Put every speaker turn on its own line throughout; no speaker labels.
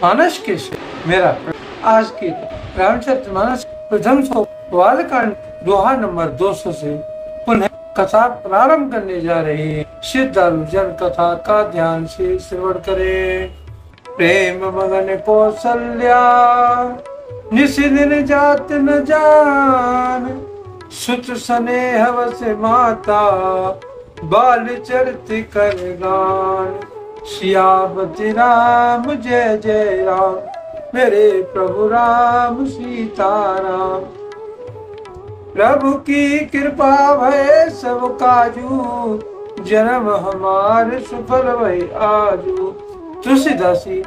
मानस के से मेरा आज की रामचरितमानस प्रथम बालकांड दोहा नंबर 200 से पुनः कथा प्रारंभ करने जा रही है। श्रद्धालु जन कथा का ध्यान से श्रवण करे। प्रेम मगन कौशल्या निशिदिन जात न जान, सुत स्नेह वस माता बाल चरित कर गान। सियापति राम जय जय राम, मेरे प्रभु राम सीताराम। प्रभु की कृपा भय सब काजू, जन्म हमारे सफल भई आजू। तुलसीदासी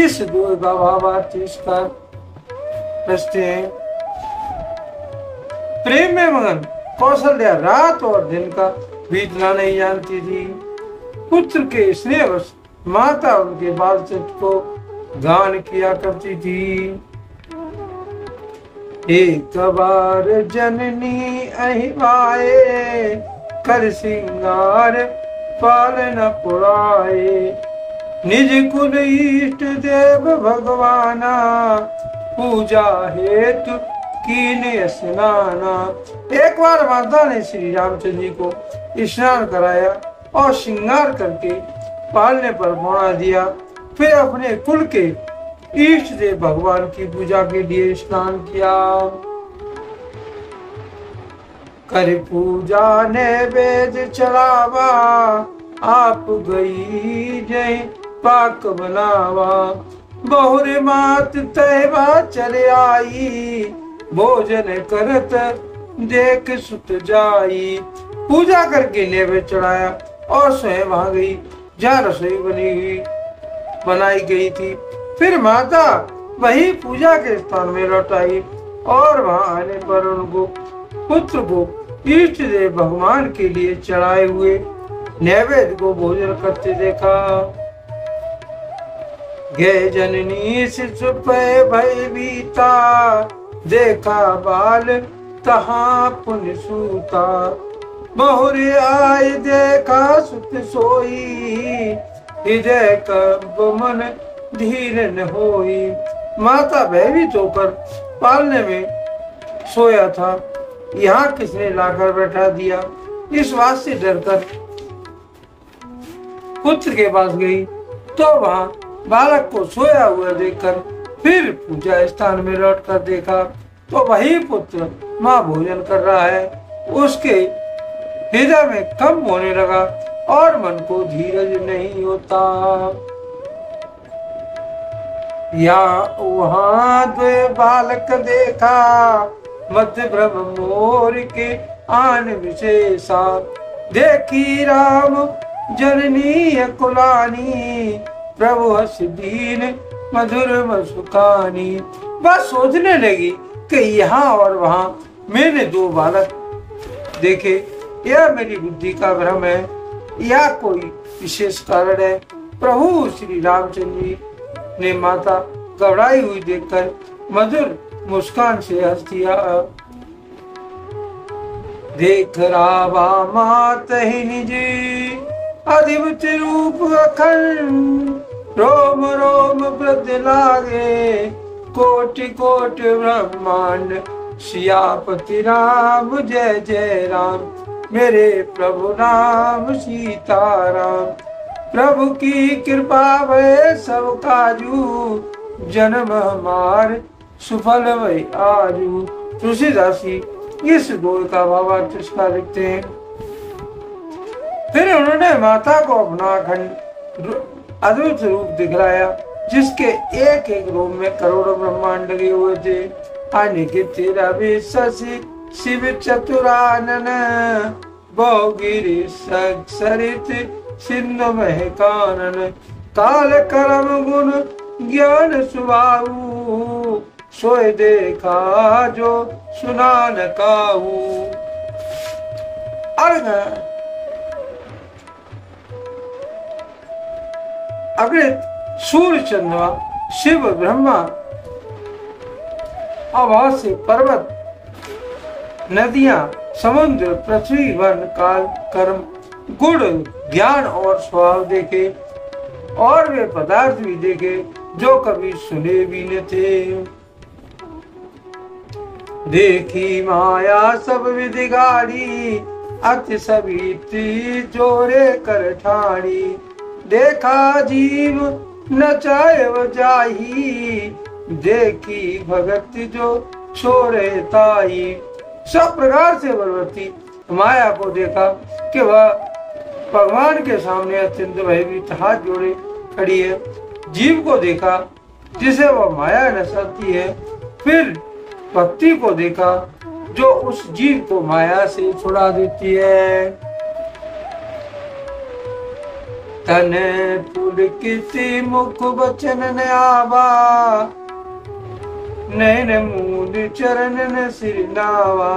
इस दो भावार्थ इसका रचते हैं। प्रेम में मगन कौशल्या रात और दिन का बीतना नहीं जानती थी। पुत्र के स्नेहवश माता उनके बाल चित्र को गान किया करती थी। एक बार जननी अहिवाए, कर सिंगार पालन पुराए। निज कुल इष्ट देव भगवाना, पूजा हेतु कीने स्नाना। एक बार माता ने श्री रामचंद्र जी को स्नान कराया और श्रृंगार करके पालने पर बौना दिया। फिर अपने कुल के इष्ट देव भगवान की पूजा के लिए स्नान किया। कर पूजा नैवेद्य चढ़ावा, आप गई जय पाक बनावा। बहुरे मात तैवा चले आई, भोजन करत देख सुत जाई। पूजा करके नैवेद्य चढ़ाया और स्वयं वहां गई जहाँ रसोई बनाई गई थी। फिर माता वही पूजा के स्थान में लौट आई और वहां आने पर उनको पुत्र को इष्ट देव भगवान के लिए चढ़ाए हुए नैवेद्य को भोजन करते देखा। गए जननी शिशु पे भय बीता, देखा बाल तहाँ पुण्य सूता। बहुरे आय देखा सुत सोई, हृदय कब मन धीर न होई। माता भयभीत होकर पालने में सोया था, यहाँ किसने लाकर बैठा दिया। इस बात से डरकर पुत्र के पास गई तो वहां बालक को सोया हुआ देखकर फिर पूजा स्थान में लौटकर देखा तो वही पुत्र माँ भोजन कर रहा है। उसके हृदय में कंप होने लगा और मन को धीरज नहीं होता। या वहां द्वे बालक देखा, मध्य ब्रह्म मोर के आन विशेषा। देखी राम जननी कुलानी, प्रभु हस दीन मधुर मसुकानी। बस सोचने लगी कि यहाँ और वहां मैंने दो बालक देखे, यह मेरी बुद्धि का भ्रम है या कोई विशेष कारण है। प्रभु श्री रामचंद्र जी ने माता घबराई हुई देखकर मधुर मुस्कान से हंस दिया। देख रावा मात ही निज, अद्भुत रूप अखंड। रोम रोम वृद्ध लागे, कोटि कोटि ब्रह्मांड। सियापति राम जय जय राम, मेरे प्रभु राम सीताराम। प्रभु की कृपा भय सब काजू, जन्म हमार सुफल भई आजू। तुलसीदासी इस दोहे का भावार्थ इसका लिखते हैं। फिर उन्होंने माता को अपना अखंड अद्भुत रूप दिखलाया, जिसके एक एक रूप में करोड़ों ब्रह्मांड लगे हुए थे। अनिकित रवि शशि शिव चतुरानन, बहुगिरि सरित सिंधु में कानन। काल कर्म गुण ज्ञान सुभाऊ, सोए देखा जो सुना न काहू। अगणित सूर्य चंद्रमा शिव ब्रह्मा आवास से पर्वत नदियां समुद्र पृथ्वी वन काल कर्म गुण ज्ञान और स्वभाव देखे और वे पदार्थ भी देखे जो कभी सुने भी न थे। देखी माया सब विधि गाड़ी, अति सभी जोरे कर ठाड़ी। देखा जीव नचाए जाही, देखी भगत जो छोड़े ताई। सब प्रकार से भगवती माया को देखा कि वह भगवान के सामने अत्यंत भयभीत हाथ जोड़े खड़ी है। जीव को देखा जिसे वह माया नसाती है। फिर भक्ति को देखा जो उस जीव को माया से छुड़ा देती है। तन पुलकित मुख वचन न आवा, नैन मूल चरण न सिर नावा।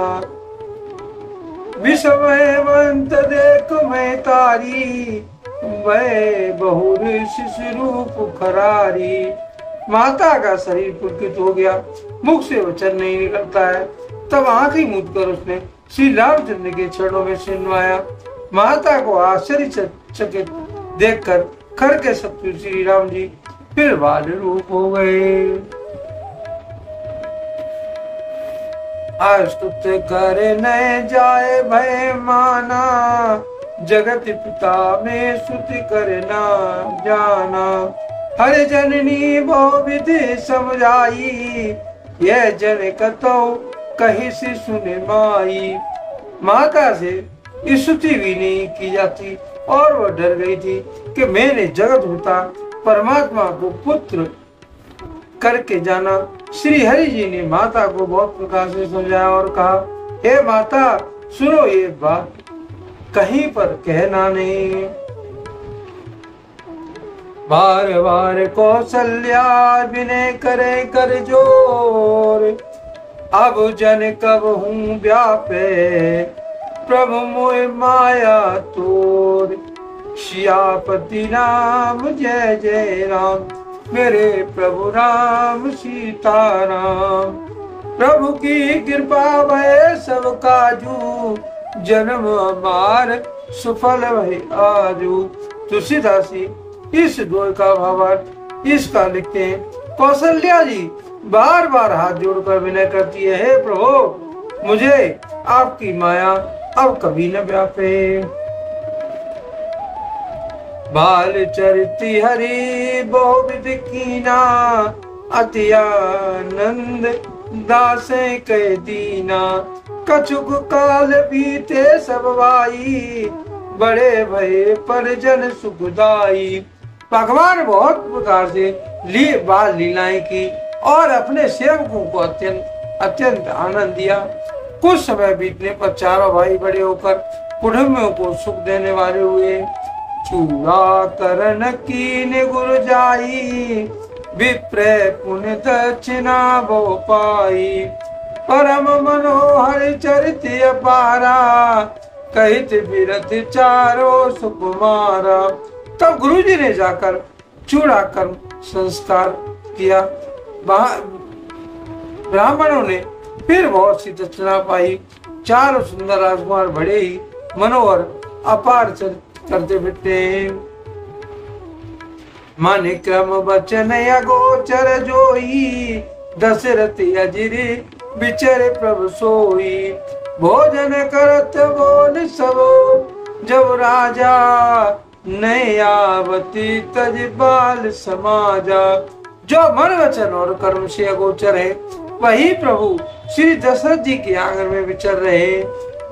विषमयवंत देख मैं तारी, वह बहुर शिशु रूप खरारी। माता का शरीर पुलकित हो गया, मुख से वचन नहीं निकलता है। तब आंख ही मूंद कर उसने श्री रामचंद्र के चरणों में सिर नवाया। माता को आश्चर्यचकित देखकर खर के सत्य श्री राम जी फिर बाल रूप हो गए। अस्तुत कर न जाए भय माना, जगत पिता में सुति करना जाना। हर जननी बहु विधि समझाई, यह जन कतो कहीं से सुने माई। माता से स्तुति भी नहीं की जाती और वह डर गई थी कि मैंने जगत पिता परमात्मा को पुत्र करके जाना। श्री हरि जी ने माता को बहुत प्रकार से समझाया और कहा, हे माता सुनो ये बात, कहीं पर कहना नहीं। बार बार कौशल्या विनय करे कर जोर, अब जन कब हूँ व्यापे प्रभु मोह माया तोर। सियापति राम जय जय राम, मेरे प्रभु राम सीताराम। प्रभु की कृपा भय सब काजू, जन्म हमार सफल भय आजू। तुलसीदासी इस दोष का भावार्थ इसका लिखते हैं। कौशल्या जी बार बार हाथ जोड़कर विनय करती है, हे प्रभु मुझे आपकी माया अब कभी न व्यापे। बाल चरिती हरि बहु विधि कीना, अति आनंद दासे कह दीना। कछुक काल बीते सब भाई, बड़े भय पर जन सुखदाई। भगवान बहुत प्रकार से बाल लीलाएं की और अपने सेवकों को अत्यंत आनंद दिया। कुछ समय बीतने पर चारों भाई बड़े होकर कुटुंबियों को सुख देने वाले हुए। चूड़ा करण कीन गुरु जाई, विप्र पुण्य दक्षिणा वो पाई। परम मनोहर चरित अपारा, कहित विरत चारों सुकुमारा। तब गुरुजी ने जाकर चूड़ा कर्म संस्कार किया। ब्राह्मणों ने फिर बहुत सी दक्षिणा पाई। चारों सुंदर राजकुमार बड़े ही मनोहर अपार करते फिरते हैं। मन क्रम वचन अगोचर जोई, दशरथ अजिर बिचर प्रभु सोई। भोजन करत बोल सब, जब राजा नयावती तज बाल समाजा। जो मन वचन और कर्म से अगोचर है वही प्रभु श्री दशरथ जी के आंगन में विचर रहे।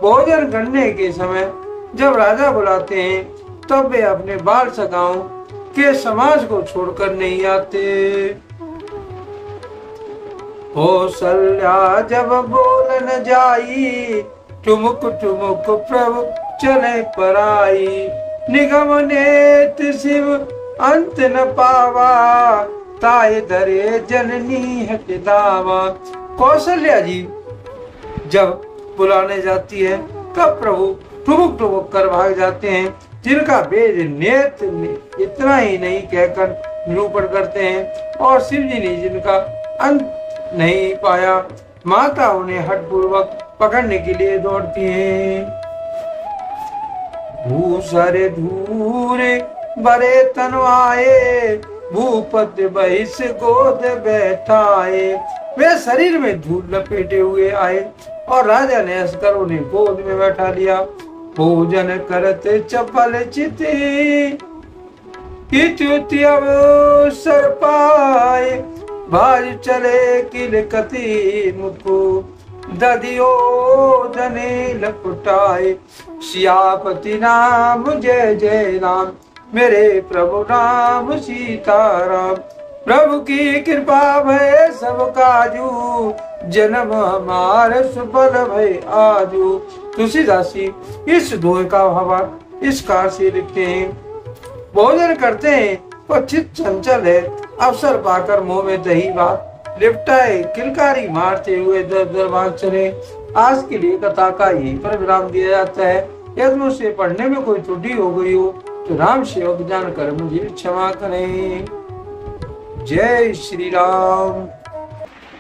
भोजन करने के समय जब राजा बुलाते हैं तब वे अपने बाल सगाओं के समाज को छोड़कर नहीं आते। कौशल्या जब बोलन जाई, ठुमुक ठुमुक प्रभु चले पराई। निगम नेत शिव अंत न पावा, ताय धरे जननी हट दावा। कौशल्या जी जब बुलाने जाती है तब प्रभु ठुमुक ठुमुक कर भाग जाते हैं, जिनका भेद नेत्र इतना ही नहीं कहकर निरूपण करते हैं। और शिव जी ने जिनका अंत नहीं पाया, माता उन्हें हठपूर्वक पकड़ने के लिए दौड़ती है। भूसरे धूरे बरे तन आए, भूपति बहिष गोद बैठाए। वे शरीर में धूल लपेटे हुए आए और राजा ने हंसकर उन्हें गोद में बैठा लिया। भोजन करते चपल चिति की च्युति अवसर पाए। भाज चले किलकती मुकु ददियो जने लपटाए। सियापति नाम जय जय राम, मेरे प्रभु नाम सीताराम। प्रभु की कृपा भय सब काजू, जन्म हमारे सुफल भय आजू। तुलसीदास जी इस दोहे का भाव इस कार से लिखते हैं। भोजन करते हैं और चित चंचल है, अवसर पाकर मुंह में दही भात लिपटाए किलकारी मारते हुए दर दर भाग चले। आज के लिए कथा का यहीं पर विराम दिया जाता है। यदि मुझसे पढ़ने में कोई त्रुटि हो गई हो तो राम सेवक जानकर मुझे क्षमा करें। जय श्री राम।